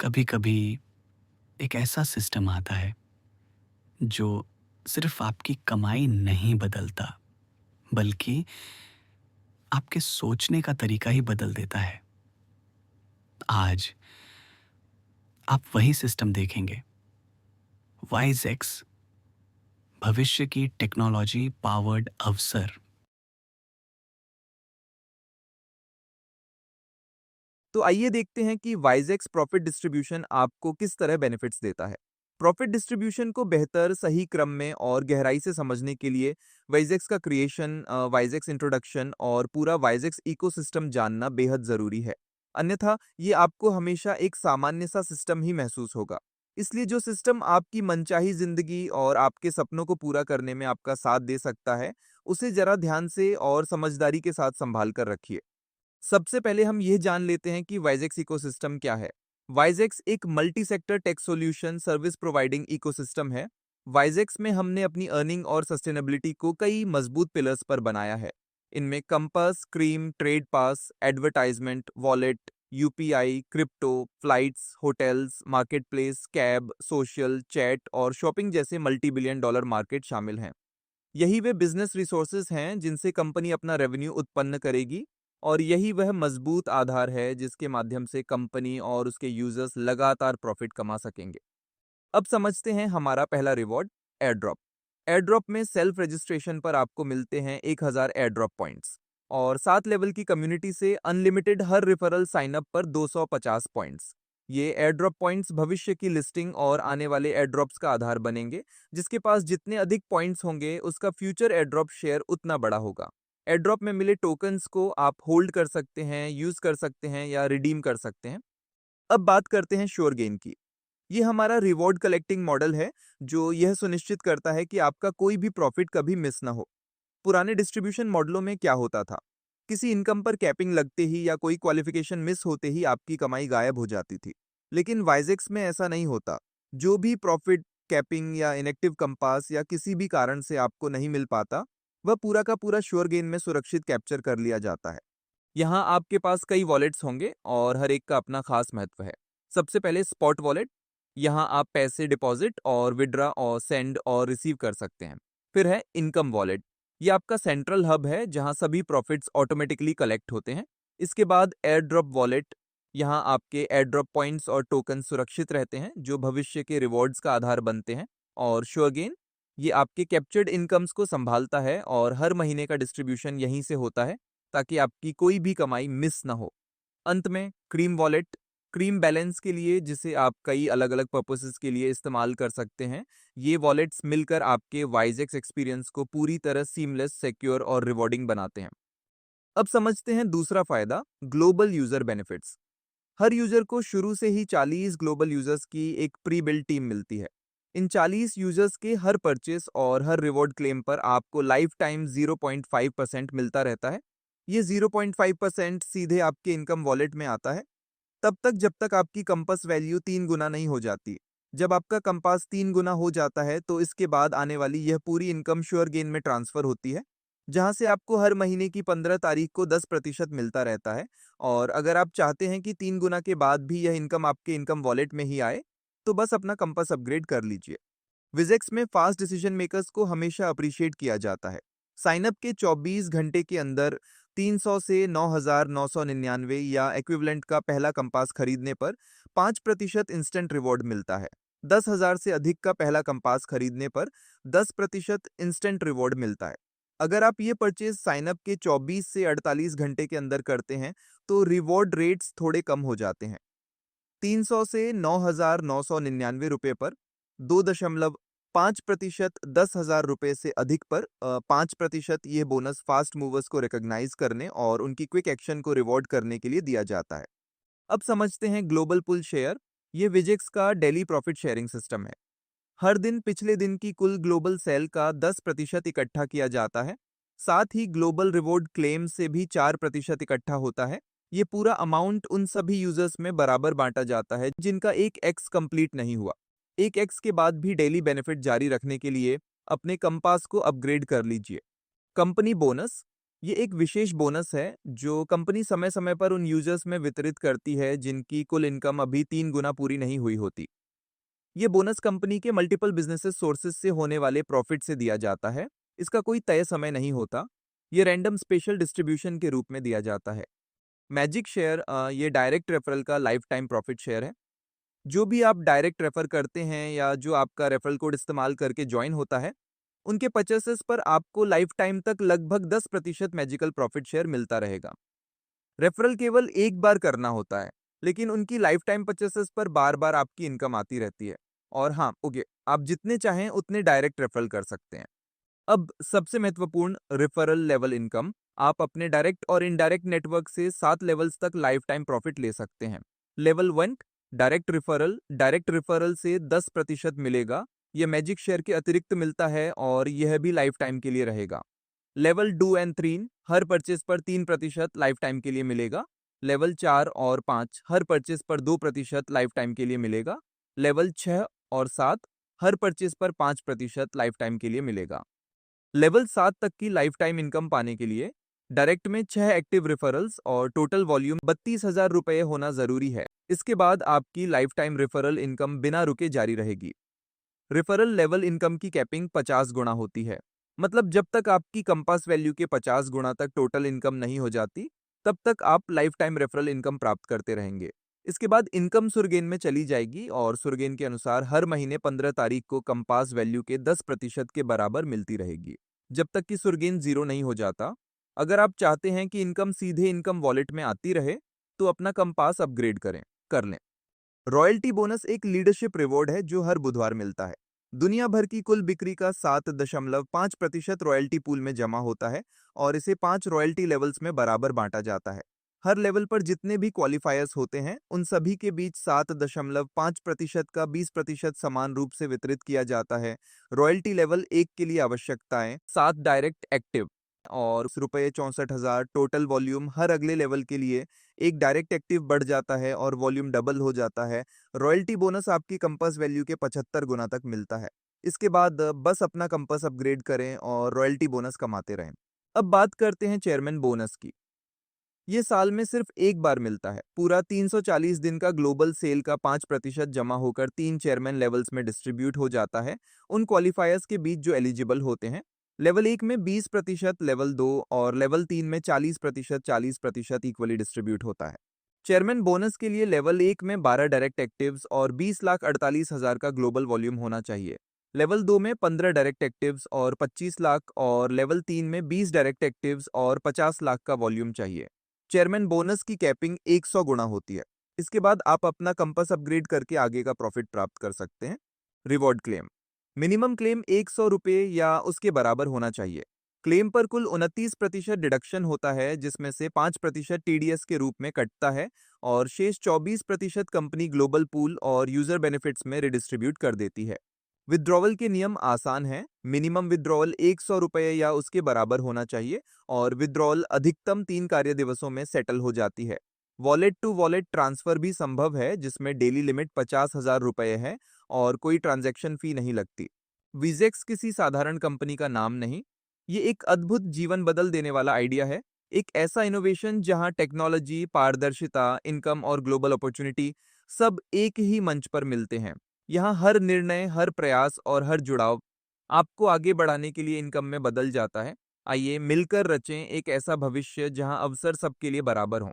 कभी कभी एक ऐसा सिस्टम आता है जो सिर्फ आपकी कमाई नहीं बदलता बल्कि आपके सोचने का तरीका ही बदल देता है। आज आप वही सिस्टम देखेंगे। वाइज एक्स, भविष्य की टेक्नोलॉजी पावर्ड अवसर। तो आइए देखते हैं कि वाइजेक्स प्रॉफिट डिस्ट्रीब्यूशन आपको किस तरह बेनिफिट्स देता है। प्रॉफिट डिस्ट्रीब्यूशन को बेहतर, सही क्रम में और गहराई से समझने के लिए वाइजेक्स का क्रिएशन, वाइजेक्स इंट्रोडक्शन और पूरा वाइजेक्स इकोसिस्टम जानना बेहद ज़रूरी है। अन्यथा ये आपको हमेशा एक सामान्य सा सिस्टम ही महसूस होगा। इसलिए जो सिस्टम आपकी मनचाही ज़िंदगी और आपके सपनों को पूरा करने में आपका साथ दे सकता है, उसे ज़रा ध्यान से और समझदारी के साथ संभाल कर रखिए। सबसे पहले हम ये जान लेते हैं कि वाइजेक्स इकोसिस्टम क्या है। वाइजेक्स एक multi sector tech solution service providing ecosystem है। वाइजेक्स में हमने अपनी अर्निंग और सस्टेनेबिलिटी को कई मजबूत पिलर्स पर बनाया है। इनमें compass, cream, trade pass, advertisement, wallet, UPI, crypto, flights, hotels, marketplace, cab, social, chat और शॉपिंग जैसे मल्टी बिलियन डॉलर मार्केट शामिल हैं। यही वे बिजनेस रिसोर्सेज हैं जिनसे कंपनी अपना रेवेन्यू उत्पन्न करेगी, और यही वह मजबूत आधार है जिसके माध्यम से कंपनी और उसके यूजर्स लगातार प्रॉफिट कमा सकेंगे। अब समझते हैं हमारा पहला reward, air drop. Air drop में सेल्फ रजिस्ट्रेशन पर आपको मिलते हैं 1000 एयर ड्रॉप पॉइंट्स, और 7 लेवल की कम्युनिटी से अनलिमिटेड हर रेफरल साइन अप पर 250 पॉइंट्स। ये एयर ड्रॉप पॉइंट्स भविष्य की लिस्टिंग और आने वाले एयर ड्रॉप्स का आधार बनेंगे। जिसके पास जितने अधिक पॉइंट्स होंगे, उसका फ्यूचर एयर ड्रॉप शेयर उतना बड़ा होगा। एयर ड्रॉप में मिले टोकन्स को आप होल्ड कर सकते हैं, यूज कर सकते हैं या रिडीम कर सकते हैं। अब बात करते हैं श्योर गेन की। ये हमारा रिवॉर्ड कलेक्टिंग मॉडल है, जो यह सुनिश्चित करता है कि आपका कोई भी प्रॉफिट कभी मिस ना हो। पुराने डिस्ट्रीब्यूशन मॉडलों में क्या होता था? किसी इनकम पर कैपिंग लगते ही या कोई क्वालिफिकेशन मिस होते ही आपकी कमाई गायब हो जाती थी। लेकिन वाइजेक्स में ऐसा नहीं होता। जो भी प्रॉफिट कैपिंग या इनेक्टिव कंपास या किसी भी कारण से आपको नहीं मिल पाता, वह पूरा का पूरा श्योर गेन में सुरक्षित कैप्चर कर लिया जाता है। यहाँ आपके पास कई वॉलेट्स होंगे और हर एक का अपना खास महत्व है। सबसे पहले स्पॉट वॉलेट। यहाँ आप पैसे डिपॉजिट और विड्रा और सेंड और रिसीव कर सकते हैं। फिर है इनकम वॉलेट। ये आपका सेंट्रल हब है जहाँ सभी प्रॉफिट्स ऑटोमेटिकली कलेक्ट होते हैं। इसके बाद एयर ड्रॉप वॉलेट। यहाँ आपके एयर ड्रॉप पॉइंट्स और टोकन सुरक्षित रहते हैं, जो भविष्य के रिवॉर्ड्स का आधार बनते हैं। और श्योर गेन, ये आपके कैप्चर्ड इनकम्स को संभालता है और हर महीने का डिस्ट्रीब्यूशन यहीं से होता है, ताकि आपकी कोई भी कमाई मिस ना हो। अंत में क्रीम वॉलेट। क्रीम बैलेंस के लिए, जिसे आप कई अलग अलग पर्पसेस के लिए इस्तेमाल कर सकते हैं। ये वॉलेट्स मिलकर आपके वाइजेक्स एक्सपीरियंस को पूरी तरह सीमलेस, सिक्योर और रिवॉर्डिंग बनाते हैं। अब समझते हैं दूसरा फायदा, ग्लोबल यूजर बेनिफिट्स। हर यूजर को शुरू से ही 40 ग्लोबल यूजर्स की एक प्री बिल्ड टीम मिलती है। इन 40 यूजर्स के हर परचेस और हर रिवॉर्ड क्लेम पर आपको लाइफ टाइम 0.5% मिलता रहता है। ये 0.5% सीधे आपके इनकम वॉलेट में आता है, तब तक जब तक आपकी कंपास वैल्यू 3 गुना नहीं हो जाती। जब आपका कंपास 3 गुना हो जाता है, तो इसके बाद आने वाली यह पूरी इनकम श्योर गेन में ट्रांसफर होती है, जहां से आपको हर महीने की 15 तारीख को 10% मिलता रहता है। और अगर आप चाहते हैं कि 3 गुना के बाद भी यह इनकम आपके इनकम वॉलेट में ही आए, तो बस अपना कंपास अपग्रेड कर लीजिए। विजेक्स में फास्ट डिसीजन मेकर्स को हमेशा अप्रिशिएट किया जाता है। साइन अप के 24 घंटे के अंदर 300 से 9,999 या इक्विवेलेंट का पहला कंपास खरीदने पर 5% इंस्टेंट रिवॉर्ड मिलता है। 10,000 से अधिक का पहला कंपास खरीदने पर 10% इंस्टेंट रिवॉर्ड मिलता है। अगर आप ये परचेज साइन अप के 24 से 48 घंटे के अंदर करते हैं, तो रिवॉर्ड रेट्स थोड़े कम हो जाते हैं। 300 से 9,999 रुपये पर 2.5% 10,000 रुपये से अधिक पर 5%। ये बोनस फास्ट मूवर्स को रिकॉग्नाइज करने और उनकी क्विक एक्शन को रिवॉर्ड करने के लिए दिया जाता है। अब समझते हैं ग्लोबल पुल शेयर। ये विजेक्स का डेली प्रॉफिट शेयरिंग सिस्टम है। हर दिन पिछले दिन की कुल ग्लोबल सेल का 10% इकट्ठा किया जाता है। साथ ही ग्लोबल रिवॉर्ड क्लेम से भी 4% इकट्ठा होता है। ये पूरा अमाउंट उन सभी यूजर्स में बराबर बांटा जाता है जिनका 1x कंप्लीट नहीं हुआ। 1x के बाद भी डेली बेनिफिट जारी रखने के लिए अपने कंपास को अपग्रेड कर लीजिए। Company bonus. ये एक विशेष बोनस है जो कंपनी समय समय पर उन यूजर्स में वितरित करती है जिनकी कुल इनकम अभी 3 गुना पूरी नहीं हुई होती। ये बोनस कंपनी के मल्टीपल बिजनेसेस सोर्सेज से होने वाले प्रॉफिट से दिया जाता है। इसका कोई तय समय नहीं होता। ये रैंडम स्पेशल डिस्ट्रीब्यूशन के रूप में दिया जाता है। मैजिक शेयर ये डायरेक्ट रेफरल का लाइफ टाइम प्रॉफिट शेयर है। जो भी आप डायरेक्ट रेफर करते हैं या जो आपका रेफरल कोड इस्तेमाल करके ज्वाइन होता है, उनके परचेसेस पर आपको लाइफ टाइम तक लगभग 10% मैजिकल प्रॉफिट शेयर मिलता रहेगा। रेफरल केवल एक बार करना होता है, लेकिन उनकी लाइफ टाइम परचेसेस पर बार बार आपकी इनकम आती रहती है। और हाँ, ओके, आप जितने चाहें उतने डायरेक्ट रेफरल कर सकते हैं। अब सबसे महत्वपूर्ण, रेफरल लेवल इनकम। आप अपने डायरेक्ट और इनडायरेक्ट नेटवर्क से 7 लेवल्स तक लाइफ टाइम प्रॉफिट ले सकते हैं। लेवल 1, डायरेक्ट रेफरल से 10% मिलेगा। यह मैजिक शेयर के अतिरिक्त मिलता है और यह भी लाइफ टाइम के लिए रहेगा। लेवल 2 एंड 3, हर परचेज पर 3% लाइफ टाइम के लिए मिलेगा। लेवल 4 और 5, हर परचेज पर 2% लाइफ टाइम के लिए मिलेगा। लेवल 6 और 7, हर परचेज पर 5% लाइफ टाइम के लिए मिलेगा। लेवल 7 तक की लाइफ टाइम इनकम पाने के लिए डायरेक्ट में 6 एक्टिव रेफरल्स और टोटल वॉल्यूम 32,000 रुपये होना जरूरी है। इसके बाद आपकी लाइफ टाइम रेफरल इनकम बिना रुके जारी रहेगी। रेफरल लेवल इनकम की कैपिंग 50 गुना होती है। मतलब जब तक आपकी कंपास वैल्यू के 50 गुना तक टोटल इनकम नहीं हो जाती, तब तक आप लाइफ टाइम रेफरल इनकम प्राप्त करते रहेंगे। इसके बाद इनकम सुरगेन में चली जाएगी और सुरगेन के अनुसार हर महीने 15 तारीख को कंपास वैल्यू के 10% के बराबर मिलती रहेगी, जब तक कि सुरगेन जीरो नहीं हो जाता। अगर आप चाहते हैं कि इनकम सीधे इनकम वॉलेट में आती रहे, तो अपना कंपास अपग्रेड कर लें। रॉयल्टी बोनस एक लीडरशिप रिवॉर्ड है जो हर बुधवार मिलता है। दुनिया भर की कुल बिक्री का 7.5% रॉयल्टी पूल में जमा होता है और इसे 5 रॉयल्टी लेवल्स में बराबर बांटा जाता है। हर लेवल पर जितने भी क्वालिफायर्स होते हैं, उन सभी के बीच 7.5% का 20% समान रूप से वितरित किया जाता है। रॉयल्टी लेवल 1 के लिए आवश्यकताएं 7 डायरेक्ट एक्टिव और ₹64,000 टोटल वॉल्यूम। हर अगले लेवल के लिए एक डायरेक्ट एक्टिव बढ़ जाता है और वॉल्यूम डबल हो जाता है। रॉयल्टी बोनस आपकी कंपास वैल्यू के 75 गुना तक मिलता है। इसके बाद बस अपना कंपास अपग्रेड करें और रॉयल्टी बोनस कमाते रहें। अब बात करते हैं चेयरमैन बोनस की। ये साल में सिर्फ एक बार मिलता है। पूरा 340 दिन का ग्लोबल सेल का 5% जमा होकर 3 चेयरमैन लेवल्स में डिस्ट्रीब्यूट हो जाता है, उन क्वालिफायर्स के बीच जो एलिजिबल होते हैं। लेवल 1 में 20%, लेवल 2 और लेवल 3 में 40% इक्वली डिस्ट्रीब्यूट होता है। चेयरमैन बोनस के लिए लेवल 1 में 12 डायरेक्ट एक्टिव्स और 20,48,000 का ग्लोबल वॉल्यूम होना चाहिए। लेवल 2 में 15 डायरेक्ट एक्टिव्स और 25 लाख और लेवल 3 में 20 डायरेक्ट एक्टिव्स और 50 लाख का वॉल्यूम चाहिए। चेयरमैन बोनस की कैपिंग 100 गुना होती है। इसके बाद आप अपना कंपास अपग्रेड करके आगे का प्रॉफिट प्राप्त कर सकते हैं। Reward claim. मिनिमम क्लेम 100 रुपये या उसके बराबर होना चाहिए। क्लेम पर कुल 29% डिडक्शन होता है, जिसमें से 5% टीडीएस के रूप में कटता है और शेष 24% कंपनी ग्लोबल पूल और यूजर बेनिफिट्स में रिडिस्ट्रीब्यूट कर देती है। विड्रॉवल के नियम आसान हैं। मिनिमम विड्रॉवल 100 रुपये या उसके बराबर होना चाहिए और विड्रॉवल अधिकतम 3 कार्य दिवसों में सेटल हो जाती है। वॉलेट टू वॉलेट ट्रांसफर भी संभव है, जिसमें डेली लिमिट 50,000 रुपये है और कोई ट्रांजैक्शन फी नहीं लगती। विजेक्स किसी साधारण कंपनी का नाम नहीं, ये एक अद्भुत जीवन बदल देने वाला आइडिया है। एक ऐसा इनोवेशन जहां टेक्नोलॉजी, पारदर्शिता, इनकम और ग्लोबल अपॉर्चुनिटी सब एक ही मंच पर मिलते हैं। यहाँ हर निर्णय, हर प्रयास और हर जुड़ाव आपको आगे बढ़ाने के लिए इनकम में बदल जाता है। आइए मिलकर रचें एक ऐसा भविष्य जहां अवसर सबके लिए बराबर हों।